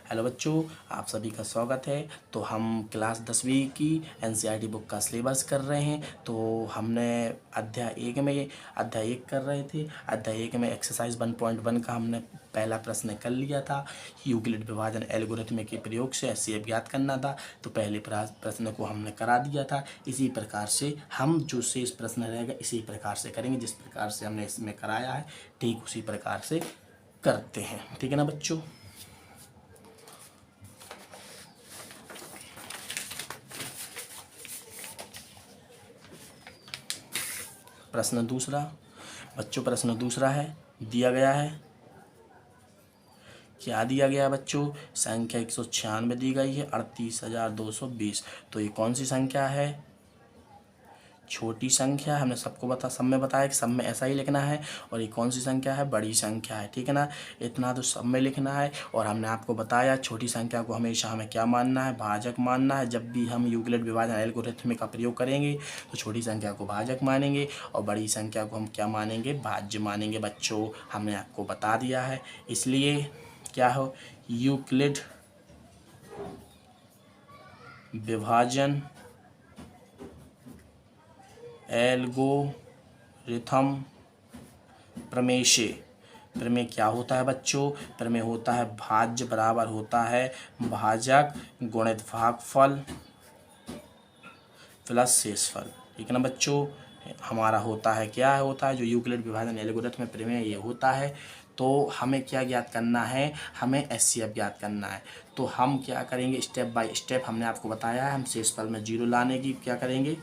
Hello बच्चों, आप सभी का स्वागत है। तो हम क्लास 10वीं की एनसीईआरटी बुक का सिलेबस कर रहे हैं। तो हमने अध्याय एक कर रहे थे। अध्याय 1 में एक्सरसाइज 1.1 का हमने पहला प्रश्न कर लिया था। यूक्लिड विभाजन एल्गोरिथम के प्रयोग से एचसीएफ ज्ञात करना था। तो पहले प्रश्न को हमने करा दिया था। इसी प्रकार से हम जो शेष प्रश्न रहेगा इसी प्रकार से करेंगे, जिस प्रकार से हमने इसमें कराया है ठीक उसी प्रकार से करते हैं। ठीक है ना बच्चों। प्रश्न दूसरा बच्चों, प्रश्न दूसरा है, दिया गया है। क्या दिया गया बच्चों? संख्या 196 दी गई है, 38,220। तो ये कौन सी संख्या है? छोटी संख्या। हमने सब में बताया कि सब में ऐसा ही लिखना है। और ये कौन सी संख्या है? बड़ी संख्या है। ठीक है ना, इतना तो सब में लिखना है। और हमने आपको बताया छोटी संख्या को हमेशा हमें क्या मानना है? भाजक मानना है। जब भी हम यूक्लिड विभाजन एल्गोरिथम का प्रयोग करेंगे तो छोटी संख्या को भाजक मानेंगे और बड़ी संख्या को हम क्या मानेंगे? भाज्य मानेंगे। बच्चों हमने आपको बता दिया है। इसलिए क्या हो, यूक्लिड विभाजन एल्गोरिथम प्रमेय से, प्रमेय क्या होता है बच्चों? प्रमेय होता है भाज्य बराबर होता है भाजक गुणित भागफल प्लस शेषफल। ठीक है ना बच्चों। हमारा होता है क्या होता है जो यूक्लिड विभाजन एल्गोरिथम में प्रमेय ये होता है। तो हमें क्या ज्ञात करना है? हमें एचसीएफ ज्ञात करना है। तो हम क्या करेंगे? स्टेप बाय स्टेप हमने आपको बताया है। हम शेषफल में 0 लाने की क्या करेंगे?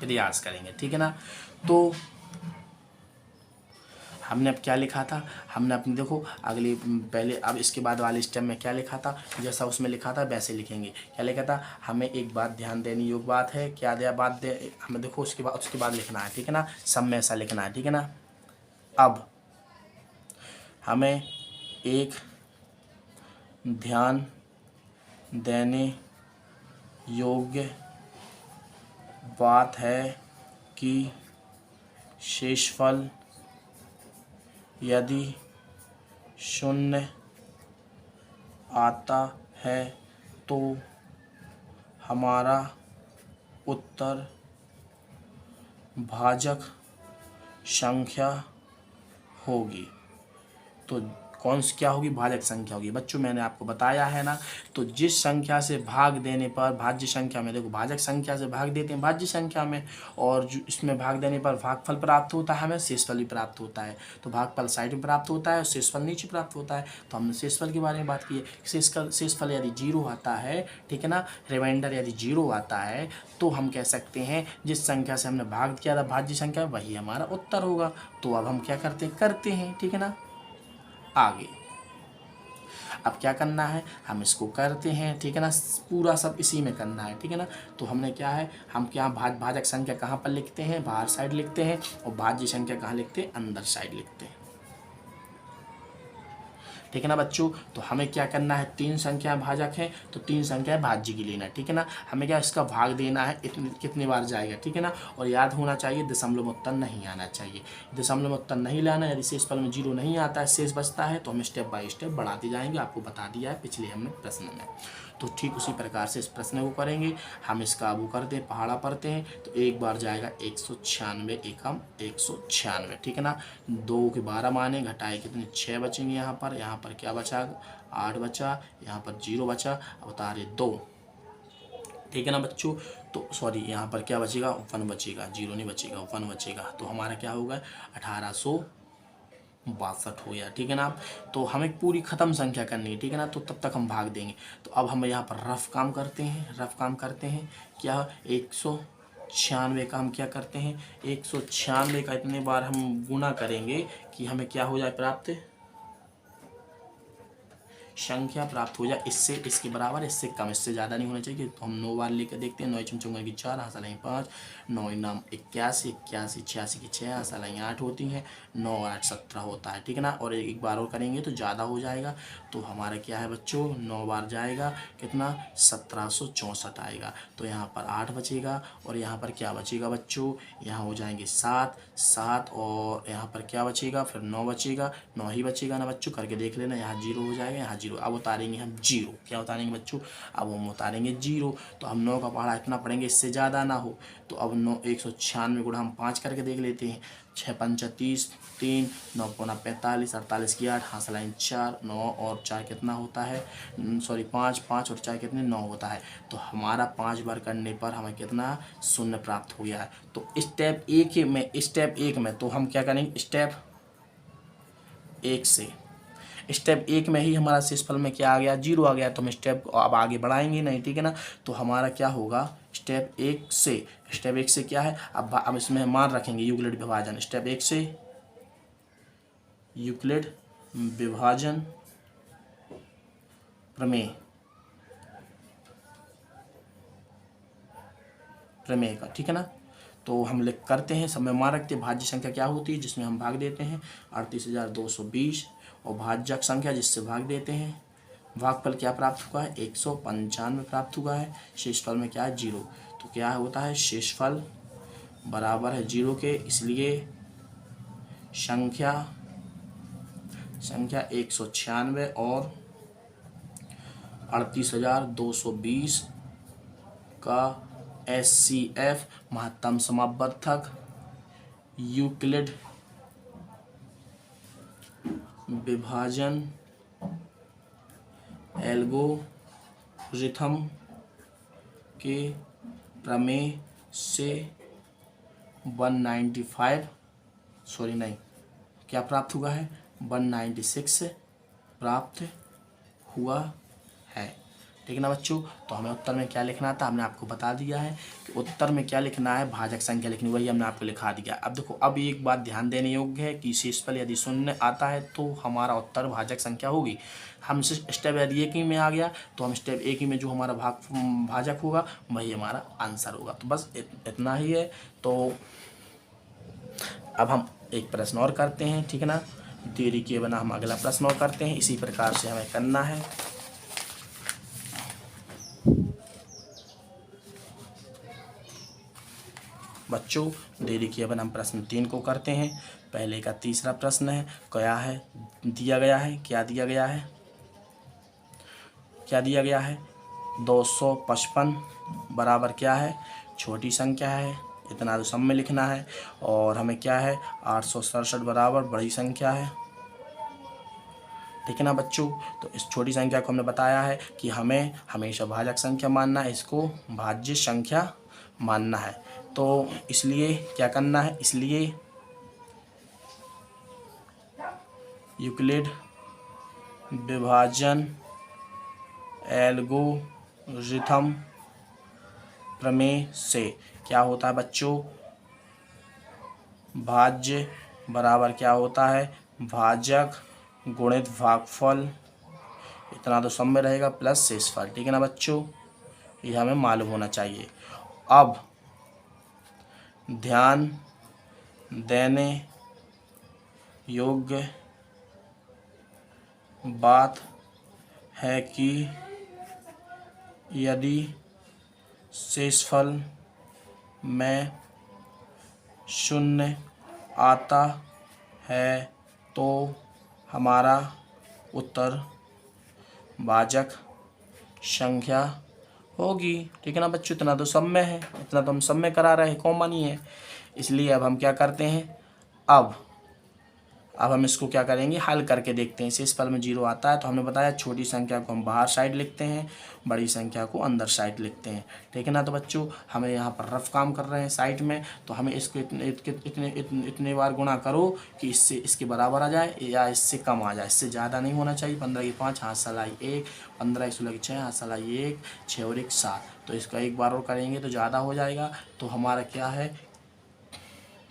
प्रयास करेंगे। ठीक है ना। तो हमने अब क्या लिखा था? हमने अपनी देखो पहले अब इसके बाद वाले स्टेप में क्या लिखा था? जैसा उसमें लिखा था वैसे लिखेंगे। क्या लिखा था? हमें एक बात ध्यान देने योग्य बात है। क्या दिया बात दे हमें? देखो उसके बाद लिखना है। ठीक है ना, सब में ऐसा लिखना है। ठीक है ना। अब हमें एक ध्यान देने योग्य बात है कि शेषफल यदि 0 आता है तो हमारा उत्तर भाजक संख्या होगी। तो कौन सी क्या होगी? भाजक संख्या होगी। बच्चों मैंने आपको बताया है ना। तो जिस संख्या से भाग देने पर भाज्य संख्या में, देखो भाजक संख्या से भाग देते हैं भाज्य संख्या में, और जो इसमें भाग देने पर भागफल प्राप्त होता है, हमें शेषफल भी प्राप्त होता है। तो भागफल साइड में प्राप्त होता है और शेषफल नीचे प्राप्त होता है। तो हमने शेषफल के बारे में बात की है। शेषफल यदि 0 आता है, ठीक है ना, रिमाइंडर यदि 0 आता है, तो हम कह सकते हैं जिस संख्या से हमने भाग किया था भाज्य संख्या वही हमारा उत्तर होगा। तो अब हम क्या करते हैं। ठीक है ना। आगे अब क्या करना है? हम इसको करते हैं। ठीक है ना, पूरा सब इसी में करना है। ठीक है ना। तो हमने क्या है, हम क्या भाजक संख्या कहाँ पर लिखते हैं? बाहर साइड लिखते हैं। और भाज्य संख्या कहाँ लिखते हैं? अंदर साइड लिखते हैं। ठीक है ना बच्चों। तो हमें क्या करना है? 3 संख्या भाजक है तो 3 संख्या भाज्य की लेना है। ठीक है ना। हमें क्या इसका भाग देना है, कितनी बार जाएगा। ठीक है ना। और याद होना चाहिए दशमलव में उत्तर नहीं आना चाहिए। दशमलव में उत्तर नहीं लाना है। यदि शेषफल में 0 नहीं आता है, शेष बचता है, तो हम स्टेप बाय स्टेप बढ़ाते जाएंगे। आपको बता दिया है पिछले हमने प्रश्न में। तो ठीक उसी प्रकार से इस प्रश्न को करेंगे। हम इसका वो करते हैं, पहाड़ा पढ़ते हैं। तो एक बार जाएगा 196 एकम 196। ठीक है ना। 2 के 12 माने, घटाए कितने? 6 बचेंगे। यहाँ पर क्या बचा? 8 बचा। यहाँ पर 0 बचा। अब बता रहे 2। ठीक है ना बच्चों। तो सॉरी, यहाँ पर क्या बचेगा? 1 बचेगा, 0 नहीं बचेगा, 1 बचेगा। तो हमारा क्या होगा? 1862 हो गया। ठीक है ना। तो हमें पूरी ख़त्म संख्या करनी है। ठीक है ना। तो तब तक हम भाग देंगे। तो अब हम यहाँ पर रफ काम करते हैं। क्या 196 का हम क्या करते हैं? 196 का इतने बार हम गुना करेंगे कि हमें क्या हो जाए प्राप्त? संख्या प्राप्त हो जाए इससे इसके बराबर, इससे कम, इससे ज़्यादा नहीं होना चाहिए। तो हम 9 बार लेकर देखते हैं। 9 चमचोंगा की 4, हाथ लाएँ 5, 9 नाम 81, 81 86 की 6, हाथ लाएँ 8 होती हैं, 9 8 17 होता है। ठीक है ना। और एक बार और करेंगे तो ज़्यादा हो जाएगा। तो हमारा क्या है बच्चों? 9 बार जाएगा कितना? 1764 आएगा। तो यहाँ पर 8 बचेगा और यहाँ पर क्या बचेगा बच्चों? यहाँ हो जाएंगे 7 और यहाँ पर क्या बचेगा? फिर 9 बचेगा। 9 ही बचेगा ना बच्चों, करके देख लेना। यहाँ 0 हो जाएगा, यहाँ 0 जीरो। अब उतारेंगे हम जीरो, क्या उतारेंगे बच्चों, अब हम उतारेंगे जीरो। तो हम 9 का पहाड़ा इतना पढ़ेंगे इससे ज़्यादा ना हो। तो अब 9 196 गुणा हम 5 करके देख लेते हैं। 6 पंचा 30, 3 9 पौना 45, 48 की 8, हाथ लाइन 4, 9 और 4 कितना होता है, सॉरी 5, 5 और 4 कितने 9 होता है। तो हमारा 5 बार करने पर हमें कितना शून्य प्राप्त हो गया है। तो स्टेप एक में तो हम क्या करेंगे, स्टेप एक में ही हमारा शेषफल में क्या आ गया, जीरो आ गया। तो हम स्टेप अब आगे बढ़ाएंगे नहीं, ठीक है ना। तो हमारा क्या होगा, स्टेप एक से क्या है, अब इसमें मान रखेंगे यूक्लिड विभाजन। स्टेप एक से यूक्लिड विभाजन प्रमेय का, ठीक है ना। तो हम लिख करते हैं, सब में मान रखते हैं भाज्य संख्या क्या होती है जिसमें हम भाग देते हैं 38,220, और भाज्यक संख्या जिससे भाग देते हैं। भागफल क्या प्राप्त हुआ है, 195 प्राप्त हुआ है। शेषफल में क्या है, जीरो। तो क्या होता है, शेषफल बराबर है जीरो के, इसलिए संख्या 196 और 38,220 का SCF महत्तम समापवर्धक यूक्लिड विभाजन एल्गोरिथम के प्रमेय से 195 क्या प्राप्त हुआ है, 196 प्राप्त हुआ है, ठीक है ना बच्चों। तो हमें उत्तर में क्या लिखना था, हमने आपको बता दिया है कि उत्तर में क्या लिखना है, भाजक संख्या लिखनी, वही हमने आपको लिखा दिया। अब देखो, अब एक बात ध्यान देने योग्य है कि शेषफल यदि शून्य आता है तो हमारा उत्तर भाजक संख्या होगी। हम स्टेप यदि एक ही में आ गया तो हम स्टेप एक ही में जो हमारा भाजक होगा वही हमारा आंसर होगा। तो बस इतना ही है। तो अब हम एक प्रश्न और करते हैं, ठीक है ना। देरी किए बिना हम अगला प्रश्न और करते हैं, इसी प्रकार से हमें करना है। बच्चों, देरी किए बिना हम प्रश्न 3 को करते हैं। पहले का तीसरा प्रश्न है, क्या है दिया गया है, क्या दिया गया है 255 बराबर क्या है, छोटी संख्या है, इतना तो सब में लिखना है। और हमें क्या है 867 बराबर बड़ी संख्या है, ठीक है ना बच्चों। तो इस छोटी संख्या को हमने बताया है कि हमें हमेशा भाजक संख्या मानना है, इसको भाज्य संख्या मानना है। तो इसलिए क्या करना है, इसलिए यूक्लिड विभाजन एल्गोरिथम प्रमेय से क्या होता है बच्चों, भाज्य बराबर क्या होता है, भाजक गुणित भागफल, इतना तो सब में रहेगा, प्लस शेषफल, ठीक है ना बच्चों। ये हमें मालूम होना चाहिए। अब ध्यान देने योग्य बात है कि यदि शेषफल में शून्य आता है तो हमारा उत्तर भाजक संख्या होगी, ठीक है ना बच्चों। इतना तो सब में है, इतना तो हम सब में करा रहे हैं, कॉमन ही है। इसलिए अब हम क्या करते हैं, अब हम इसको क्या करेंगे, हल करके देखते हैं। शेषफल में जीरो आता है तो हमने बताया छोटी संख्या को हम बाहर साइड लिखते हैं, बड़ी संख्या को अंदर साइड लिखते हैं, ठीक है ना। तो बच्चों, हमें यहाँ पर रफ काम कर रहे हैं साइड में, तो हमें इसको इतने बार गुणा करो कि इससे इसके बराबर आ जाए या इससे कम आ जाए, इससे ज़्यादा नहीं होना चाहिए। 15 की 5, हाथ सलाई 1, 15 16 की 6, हाथ सलाई 1, 6 और 1 7। तो इसका एक बार और करेंगे तो ज़्यादा हो जाएगा। तो हमारा क्या है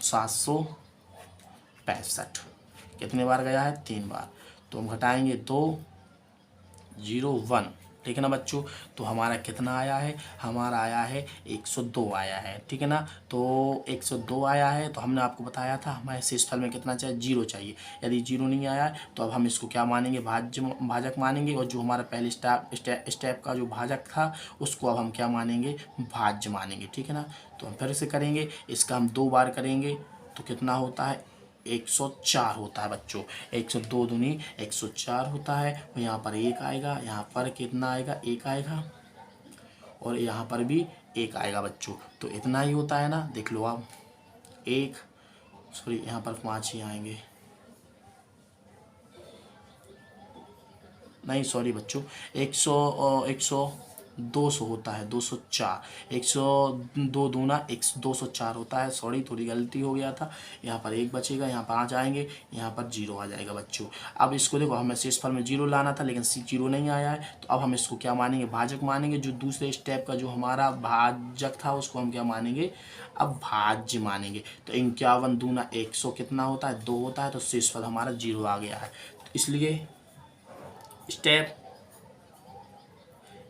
765, कितने बार गया है, 3 बार। तो हम घटाएंगे 2 0 1, ठीक है ना बच्चों। तो हमारा कितना आया है, हमारा आया है 102 आया है, ठीक है ना। तो 102 आया है। तो हमने आपको बताया था हमारे शेषफल में कितना चाहिए, जीरो चाहिए। यदि जीरो नहीं आया है तो अब हम इसको क्या मानेंगे, भाजक मानेंगे। और जो हमारा पहले स्टेप का जो भाजक था उसको अब हम क्या मानेंगे, भाज्य मानेंगे, ठीक है ना। तो हम फिर से करेंगे, इसका हम 2 बार करेंगे तो कितना होता है 104 होता है बच्चों। 102 दूनी 104 होता है। और यहाँ पर 1 आएगा, यहाँ पर कितना आएगा, 1 आएगा, और यहाँ पर भी 1 आएगा बच्चों। तो इतना ही होता है ना, देख लो आप। 1 सॉरी यहाँ पर 5 ही आएंगे, नहीं सॉरी बच्चों, 200 होता है, 204। 102 दूना 204 होता है। सॉरी थोड़ी गलती हो गया था। यहाँ पर 1 बचेगा, यहाँ 5 आएंगे, यहाँ पर 0 आ जाएगा बच्चों। अब इसको देखो, हमें शेषफल में 0 लाना था, लेकिन 0 नहीं आया है, तो अब हम इसको क्या मानेंगे, भाजक मानेंगे। जो दूसरे स्टेप का जो हमारा भाजक था उसको हम क्या मानेंगे, अब भाज्य मानेंगे। तो 51 दूना 100 कितना होता है, 2 होता है। तो शेषफल हमारा 0 आ गया है। तो इसलिए स्टेप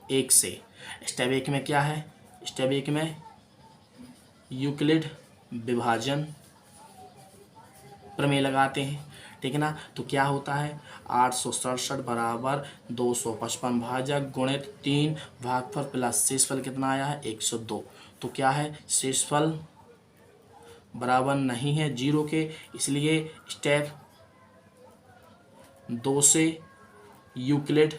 1 से, स्टेप 1 में क्या है, स्टेप 1 में यूक्लिड विभाजन प्रमेय लगाते हैं, ठीक है ना। तो क्या होता है, 867 बराबर 255 भाजक गुणित 3 भागफल प्लस शेषफल कितना आया है, 102। तो क्या है, शेषफल बराबर नहीं है 0 के, इसलिए स्टेप 2 से यूक्लिड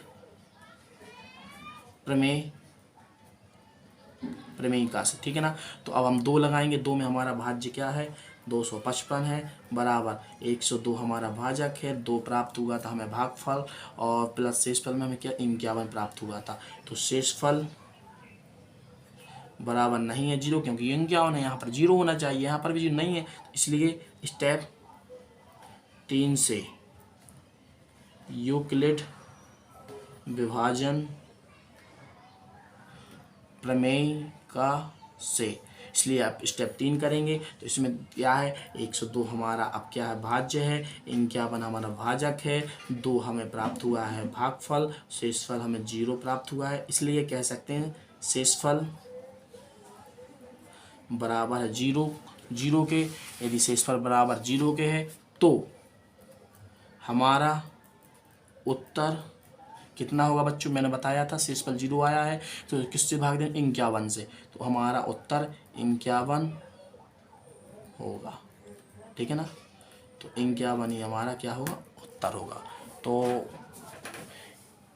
प्रमेयिका से, ठीक है ना। तो अब हम 2 लगाएंगे। 2 में हमारा भाज्य क्या है, 255 है, बराबर 102 हमारा भाजक है। 2 प्राप्त हुआ था हमें भागफल, और प्लस शेषफल में हमें क्या 51 प्राप्त हुआ था। तो शेषफल बराबर नहीं है 0, क्योंकि 51 है, यहाँ पर 0 होना चाहिए, यहाँ पर भी 0 नहीं है। इसलिए स्टेप 3 से यूक्लिड विभाजन प्रमेयिका से, इसलिए आप स्टेप 3 करेंगे। तो इसमें क्या है, 102 हमारा अब क्या है, भाज्य है, 51 हमारा भाजक है, 2 हमें प्राप्त हुआ है भागफल, शेषफल हमें 0 प्राप्त हुआ है। इसलिए कह सकते हैं शेषफल बराबर है 0 के। यदि शेषफल बराबर 0 के है तो हमारा उत्तर कितना होगा बच्चों, मैंने बताया था शेषफल 0 आया है, तो किससे भाग दें, 51 से। तो हमारा उत्तर 51 होगा, ठीक है ना। तो 51 ही हमारा क्या होगा, उत्तर होगा। तो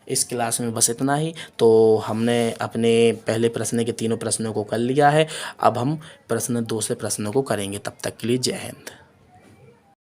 इस क्लास में बस इतना ही। तो हमने अपने पहले प्रश्न के तीनों प्रश्नों को कर लिया है। अब हम प्रश्न 2 से प्रश्नों को करेंगे। तब तक के लिए जय हिंद।